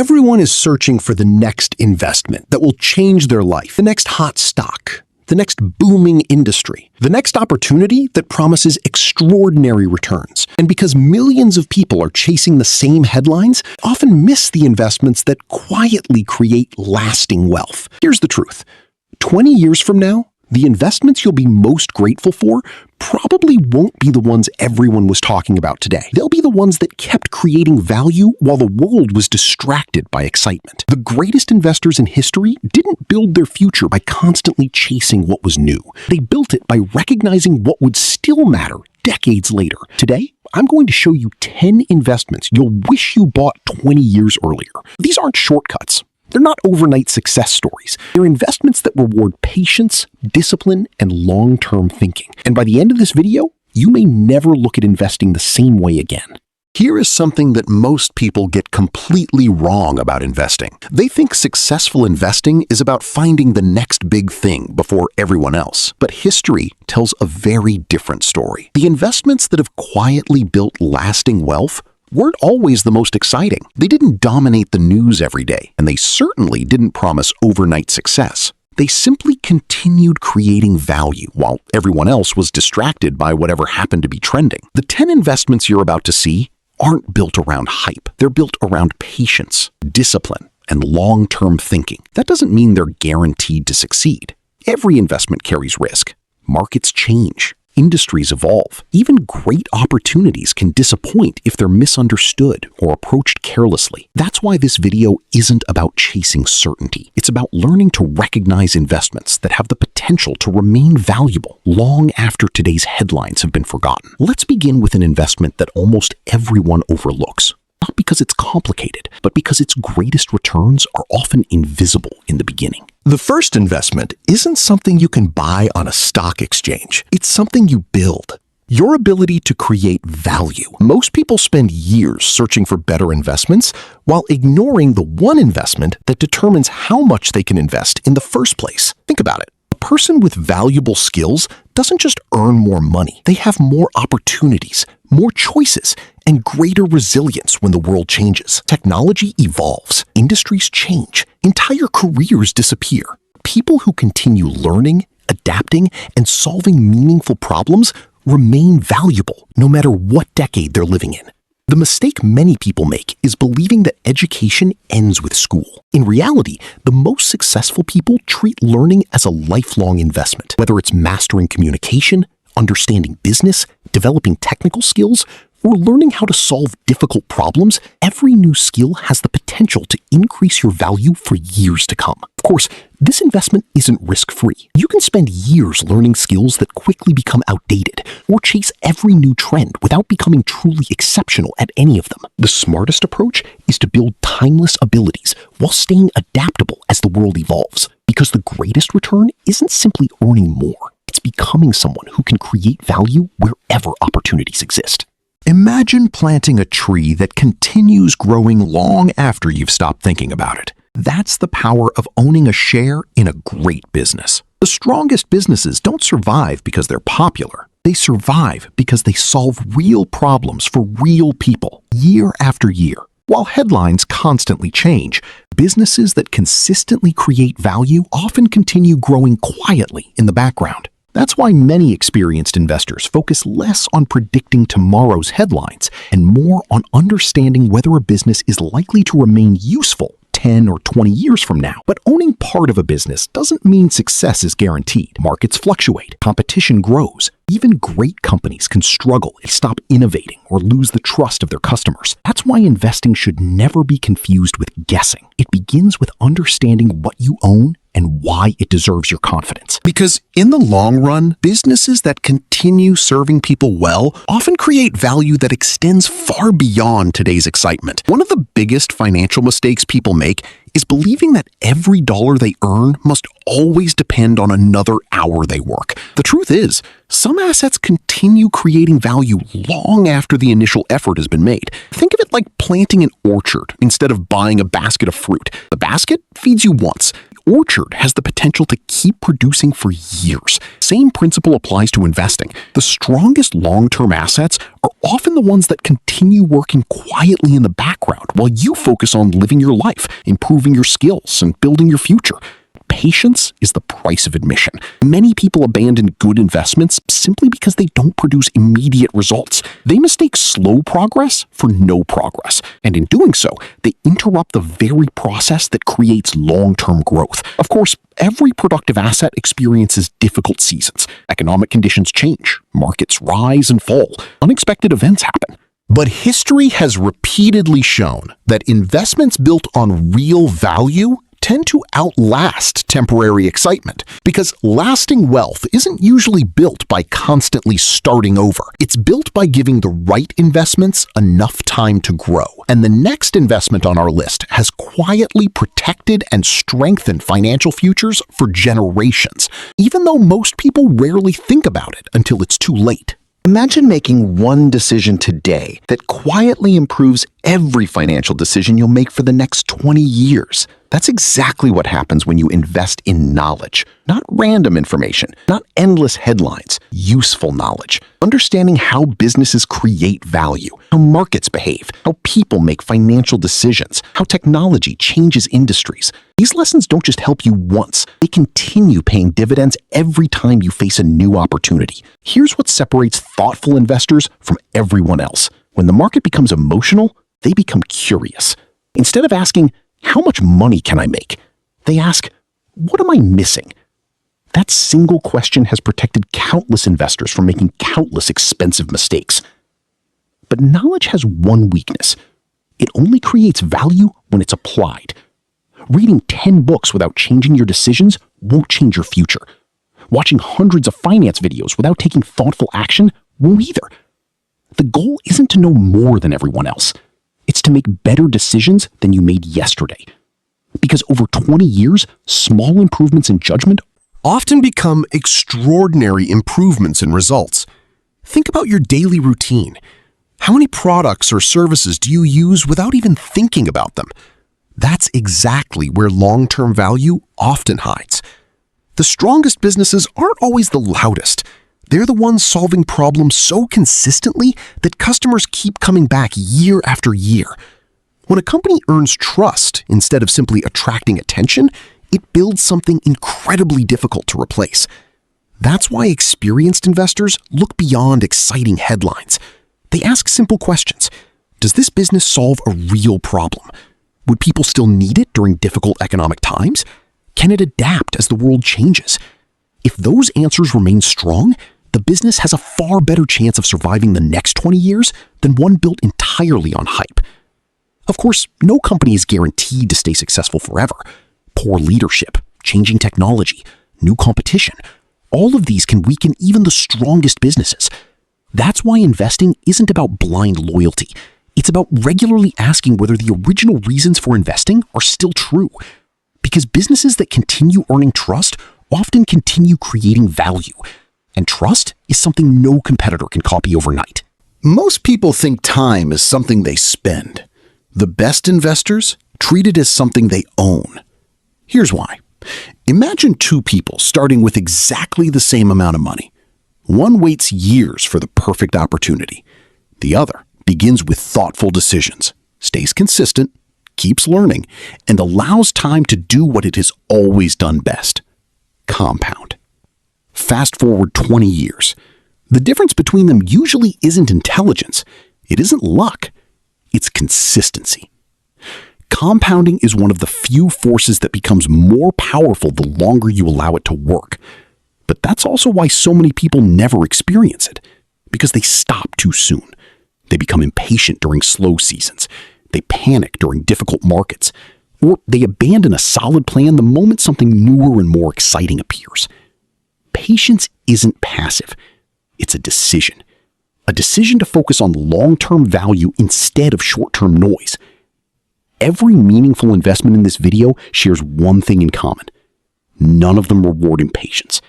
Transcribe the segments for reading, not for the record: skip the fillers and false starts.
Everyone is searching for the next investment that will change their life, the next hot stock, the next booming industry, the next opportunity that promises extraordinary returns. And because millions of people are chasing the same headlines, often miss the investments that quietly create lasting wealth. Here's the truth. 20 years from now, the investments you'll be most grateful for probably won't be the ones everyone was talking about today. They'll be the ones that kept creating value while the world was distracted by excitement. The greatest investors in history didn't build their future by constantly chasing what was new. They built it by recognizing what would still matter decades later. Today, I'm going to show you 10 investments you'll wish you bought 20 years earlier. These aren't shortcuts. They're not overnight success stories. They're investments that reward patience, discipline, and long-term thinking. And by the end of this video, you may never look at investing the same way again. Here is something that most people get completely wrong about investing. They think successful investing is about finding the next big thing before everyone else. But history tells a very different story. The investments that have quietly built lasting wealth weren't always the most exciting. They didn't dominate the news every day, and they certainly didn't promise overnight success. They simply continued creating value while everyone else was distracted by whatever happened to be trending. The 10 investments you're about to see aren't built around hype. They're built around patience, discipline, and long-term thinking. That doesn't mean they're guaranteed to succeed. Every investment carries risk. Markets change. Industries evolve. Even great opportunities can disappoint if they're misunderstood or approached carelessly. That's why this video isn't about chasing certainty. It's about learning to recognize investments that have the potential to remain valuable long after today's headlines have been forgotten. Let's begin with an investment that almost everyone overlooks. Not because it's complicated, but because its greatest returns are often invisible in the beginning. The first investment isn't something you can buy on a stock exchange. It's something you build. Your ability to create value. Most people spend years searching for better investments while ignoring the one investment that determines how much they can invest in the first place. Think about it. A person with valuable skills doesn't just earn more money. They have more opportunities, more choices, and greater resilience when the world changes. Technology evolves, industries change, entire careers disappear. People who continue learning, adapting, and solving meaningful problems remain valuable no matter what decade they're living in. The mistake many people make is believing that education ends with school. In reality, the most successful people treat learning as a lifelong investment. Whether it's mastering communication, understanding business, developing technical skills, or learning how to solve difficult problems, every new skill has the potential to increase your value for years to come. Of course, this investment isn't risk-free. You can spend years learning skills that quickly become outdated, or chase every new trend without becoming truly exceptional at any of them. The smartest approach is to build timeless abilities while staying adaptable as the world evolves, because the greatest return isn't simply earning more. It's becoming someone who can create value wherever opportunities exist. Imagine planting a tree that continues growing long after you've stopped thinking about it. That's the power of owning a share in a great business. The strongest businesses don't survive because they're popular. They survive because they solve real problems for real people, year after year. While headlines constantly change, businesses that consistently create value often continue growing quietly in the background. That's why many experienced investors focus less on predicting tomorrow's headlines and more on understanding whether a business is likely to remain useful 10 or 20 years from now. But owning part of a business doesn't mean success is guaranteed. Markets fluctuate, competition grows. Even great companies can struggle if they stop innovating or lose the trust of their customers. That's why investing should never be confused with guessing. It begins with understanding what you own and why it deserves your confidence. Because in the long run, businesses that continue serving people well often create value that extends far beyond today's excitement. One of the biggest financial mistakes people make is believing that every dollar they earn must always depend on another hour they work. The truth is, some assets continue creating value long after the initial effort has been made. Think of it like planting an orchard instead of buying a basket of fruit. The basket feeds you once. The orchard has the potential to keep producing for years. Same principle applies to investing. The strongest long-term assets are often the ones that continue working quietly in the background while you focus on living your life, improving your skills, and building your future. Patience is the price of admission. Many people abandon good investments simply because they don't produce immediate results. They mistake slow progress for no progress, and in doing so, they interrupt the very process that creates long-term growth. Of course, every productive asset experiences difficult seasons. Economic conditions change, markets rise and fall, unexpected events happen. But history has repeatedly shown that investments built on real value tend to outlast temporary excitement, because lasting wealth isn't usually built by constantly starting over. It's built by giving the right investments enough time to grow. And the next investment on our list has quietly protected and strengthened financial futures for generations, even though most people rarely think about it until it's too late. Imagine making one decision today that quietly improves every financial decision you'll make for the next 20 years. That's exactly what happens when you invest in knowledge. Not random information, not endless headlines, useful knowledge. Understanding how businesses create value, how markets behave, how people make financial decisions, how technology changes industries. These lessons don't just help you once, they continue paying dividends every time you face a new opportunity. Here's what separates thoughtful investors from everyone else. When the market becomes emotional, they become curious. Instead of asking, "How much money can I make?" they ask, "What am I missing?" That single question has protected countless investors from making countless expensive mistakes. But knowledge has one weakness. It only creates value when it's applied. Reading 10 books without changing your decisions won't change your future. Watching hundreds of finance videos without taking thoughtful action won't either. The goal isn't to know more than everyone else. It's to make better decisions than you made yesterday. Because over 20 years, small improvements in judgment often become extraordinary improvements in results. Think about your daily routine. How many products or services do you use without even thinking about them? That's exactly where long-term value often hides. The strongest businesses aren't always the loudest. They're the ones solving problems so consistently that customers keep coming back year after year. When a company earns trust instead of simply attracting attention, it builds something incredibly difficult to replace. That's why experienced investors look beyond exciting headlines. They ask simple questions. Does this business solve a real problem? Would people still need it during difficult economic times? Can it adapt as the world changes? If those answers remain strong, the business has a far better chance of surviving the next 20 years than one built entirely on hype. Of course, no company is guaranteed to stay successful forever. Poor leadership, changing technology, new competition, all of these can weaken even the strongest businesses. That's why investing isn't about blind loyalty. It's about regularly asking whether the original reasons for investing are still true. Because businesses that continue earning trust often continue creating value. And trust is something no competitor can copy overnight. Most people think time is something they spend. The best investors treat it as something they own. Here's why. Imagine two people starting with exactly the same amount of money. One waits years for the perfect opportunity. The other begins with thoughtful decisions, stays consistent, keeps learning, and allows time to do what it has always done best: compound. Fast forward 20 years. The difference between them usually isn't intelligence. It isn't luck. It's consistency. Compounding is one of the few forces that becomes more powerful the longer you allow it to work. But that's also why so many people never experience it, because they stop too soon. They become impatient during slow seasons. They panic during difficult markets. Or they abandon a solid plan the moment something newer and more exciting appears. Patience isn't passive. It's a decision. A decision to focus on long-term value instead of short-term noise. Every meaningful investment in this video shares one thing in common. None of them reward impatience.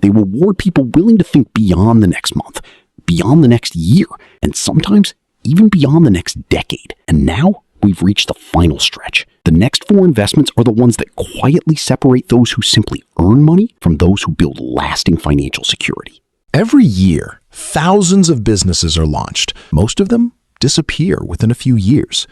They reward people willing to think beyond the next month, beyond the next year, and sometimes even beyond the next decade. And now we've reached the final stretch. The next 4 investments are the ones that quietly separate those who simply earn money from those who build lasting financial security. Every year, thousands of businesses are launched. Most of them disappear within a few years.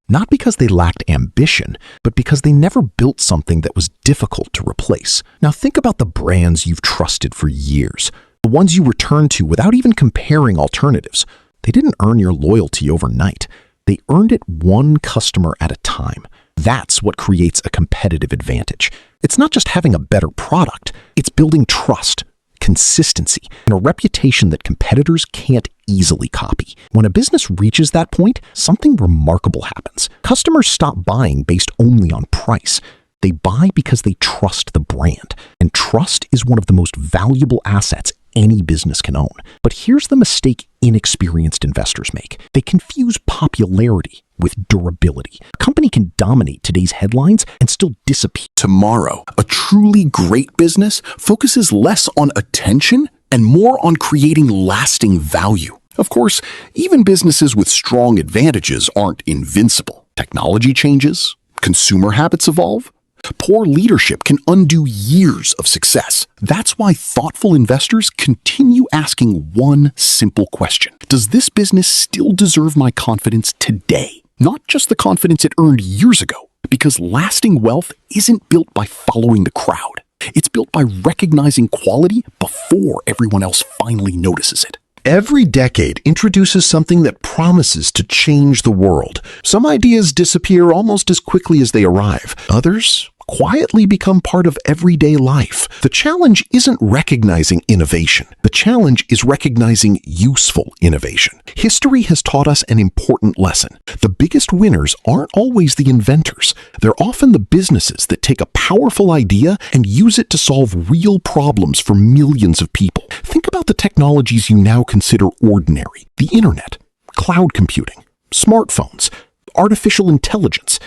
Not because they lacked ambition, but because they never built something that was difficult to replace. Now think about the brands you've trusted for years, the ones you return to without even comparing alternatives. They didn't earn your loyalty overnight. They earned it one customer at a time. That's what creates a competitive advantage. It's not just having a better product, it's building trust, consistency, and a reputation that competitors can't easily copy. When a business reaches that point, something remarkable happens. Customers stop buying based only on price. They buy because they trust the brand, and trust is one of the most valuable assets any business can own. But here's the mistake inexperienced investors make. They confuse popularity with durability. A company can dominate today's headlines and still disappear Tomorrow, a truly great business focuses less on attention and more on creating lasting value. Of course, even businesses with strong advantages aren't invincible. Technology changes, consumer habits evolve. Poor leadership can undo years of success. That's why thoughtful investors continue asking one simple question. Does this business still deserve my confidence today? Not just the confidence it earned years ago, because lasting wealth isn't built by following the crowd. It's built by recognizing quality before everyone else finally notices it. Every decade introduces something that promises to change the world. Some ideas disappear almost as quickly as they arrive. Others quietly become part of everyday life. The challenge isn't recognizing innovation. The challenge is recognizing useful innovation. History has taught us an important lesson. The biggest winners aren't always the inventors. They're often the businesses that take a powerful idea and use it to solve real problems for millions of people. Think about the technologies you now consider ordinary. The internet, cloud computing, smartphones, artificial intelligence.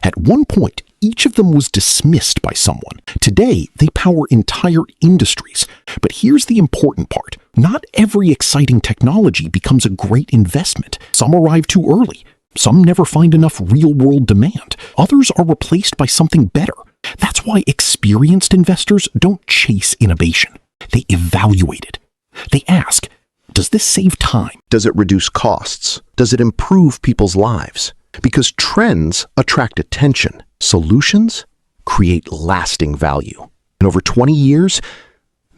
At one point, each of them was dismissed by someone. Today, they power entire industries. But here's the important part. Not every exciting technology becomes a great investment. Some arrive too early. Some never find enough real-world demand. Others are replaced by something better. That's why experienced investors don't chase innovation. They evaluate it. They ask, does this save time? Does it reduce costs? Does it improve people's lives? Because trends attract attention. Solutions create lasting value. And over 20 years,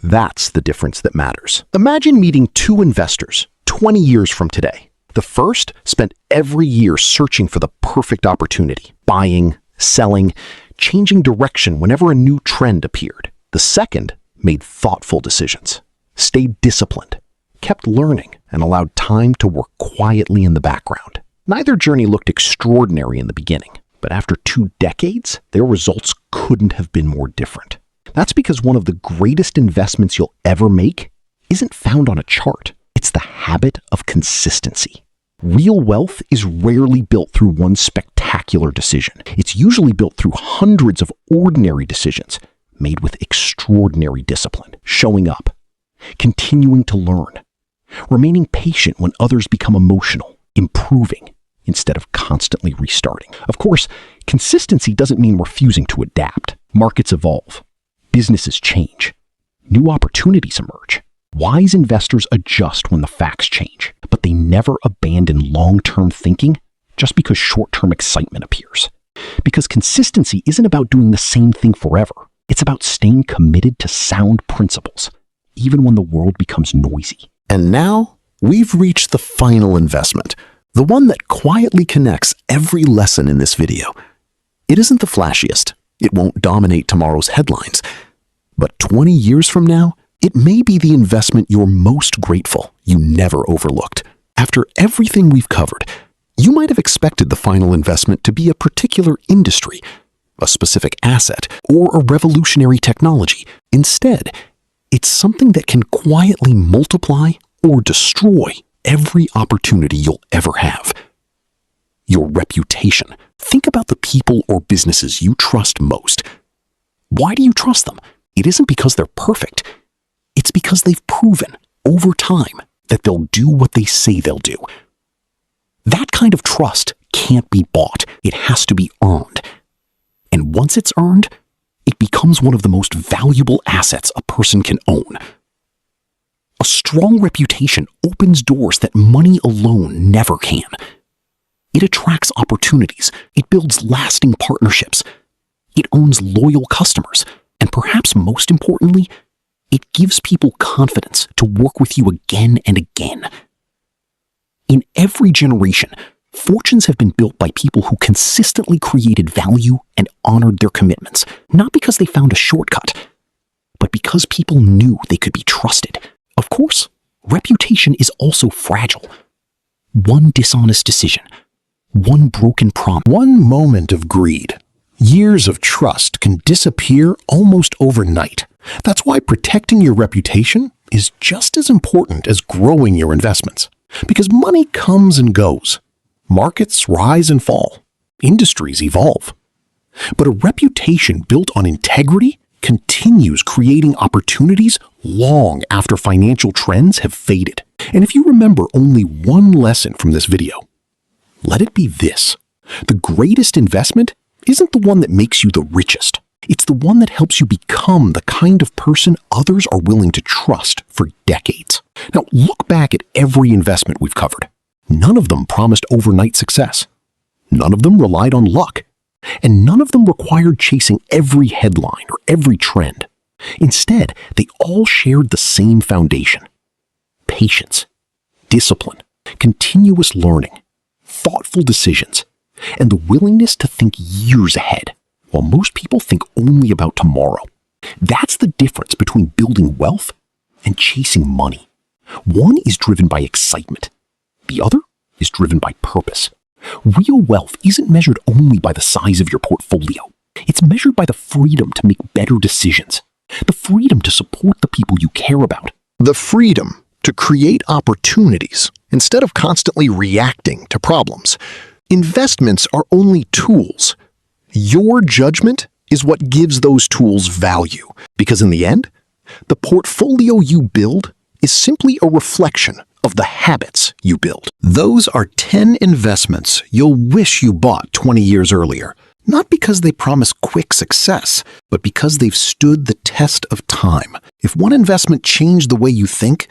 that's the difference that matters. Imagine meeting 2 investors 20 years from today. The first spent every year searching for the perfect opportunity, buying, selling, changing direction whenever a new trend appeared. The second made thoughtful decisions, stayed disciplined, kept learning, and allowed time to work quietly in the background. Neither journey looked extraordinary in the beginning, but after 2 decades, their results couldn't have been more different. That's because one of the greatest investments you'll ever make isn't found on a chart. It's the habit of consistency. Real wealth is rarely built through one spectacular decision. It's usually built through hundreds of ordinary decisions made with extraordinary discipline, showing up, continuing to learn, remaining patient when others become emotional, improving instead of constantly restarting. Of course, consistency doesn't mean refusing to adapt. Markets evolve. Businesses change. New opportunities emerge. Wise investors adjust when the facts change, but they never abandon long-term thinking just because short-term excitement appears. Because consistency isn't about doing the same thing forever. It's about staying committed to sound principles, even when the world becomes noisy. And now, we've reached the final investment, the one that quietly connects every lesson in this video. It isn't the flashiest. It won't dominate tomorrow's headlines. But 20 years from now, it may be the investment you're most grateful you never overlooked. After everything we've covered, you might have expected the final investment to be a particular industry, a specific asset, or a revolutionary technology. Instead, it's something that can quietly multiply or destroy every opportunity you'll ever have. Your reputation. Think about the people or businesses you trust most. Why do you trust them? It isn't because they're perfect. It's because they've proven over time that they'll do what they say they'll do. That kind of trust can't be bought. It has to be earned. And once it's earned, it becomes one of the most valuable assets a person can own. A strong reputation opens doors that money alone never can. It attracts opportunities. It builds lasting partnerships. It owns loyal customers. And perhaps most importantly, it gives people confidence to work with you again and again. In every generation, fortunes have been built by people who consistently created value and honored their commitments, not because they found a shortcut, but because people knew they could be trusted. Of course, reputation is also fragile. One dishonest decision, one broken promise, One moment of greed, years of trust can disappear almost overnight. That's why protecting your reputation is just as important as growing your investments. Because money comes and goes. Markets rise and fall. Industries evolve. But a reputation built on integrity continues creating opportunities long after financial trends have faded. And if you remember only one lesson from this video, let it be this: the greatest investment isn't the one that makes you the richest. It's the one that helps you become the kind of person others are willing to trust for decades. Now, look back at every investment we've covered. None of them promised overnight success. None of them relied on luck. And none of them required chasing every headline or every trend. Instead, they all shared the same foundation: patience, discipline, continuous learning, thoughtful decisions, and the willingness to think years ahead, while most people think only about tomorrow. That's the difference between building wealth and chasing money. One is driven by excitement. The other is driven by purpose. Real wealth isn't measured only by the size of your portfolio. It's measured by the freedom to make better decisions, the freedom to support the people you care about, The freedom to create opportunities instead of constantly reacting to problems. Investments are only tools. Your judgment is what gives those tools value, because in the end, the portfolio you build is simply a reflection of the habits you build. Those are 10 investments you'll wish you bought 20 years earlier. Not because they promise quick success, but because they've stood the test of time. If one investment changed the way you think,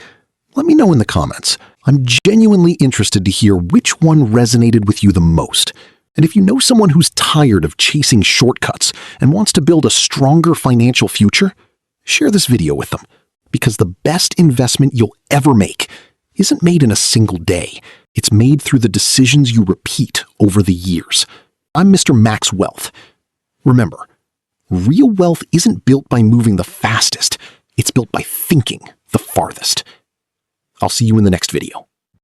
let me know in the comments. I'm genuinely interested to hear which one resonated with you the most. And if you know someone who's tired of chasing shortcuts and wants to build a stronger financial future, share this video with them. Because the best investment you'll ever make isn't made in a single day. It's made through the decisions you repeat over the years. I'm Mr. Max Wealth. Remember, real wealth isn't built by moving the fastest. It's built by thinking the farthest. I'll see you in the next video.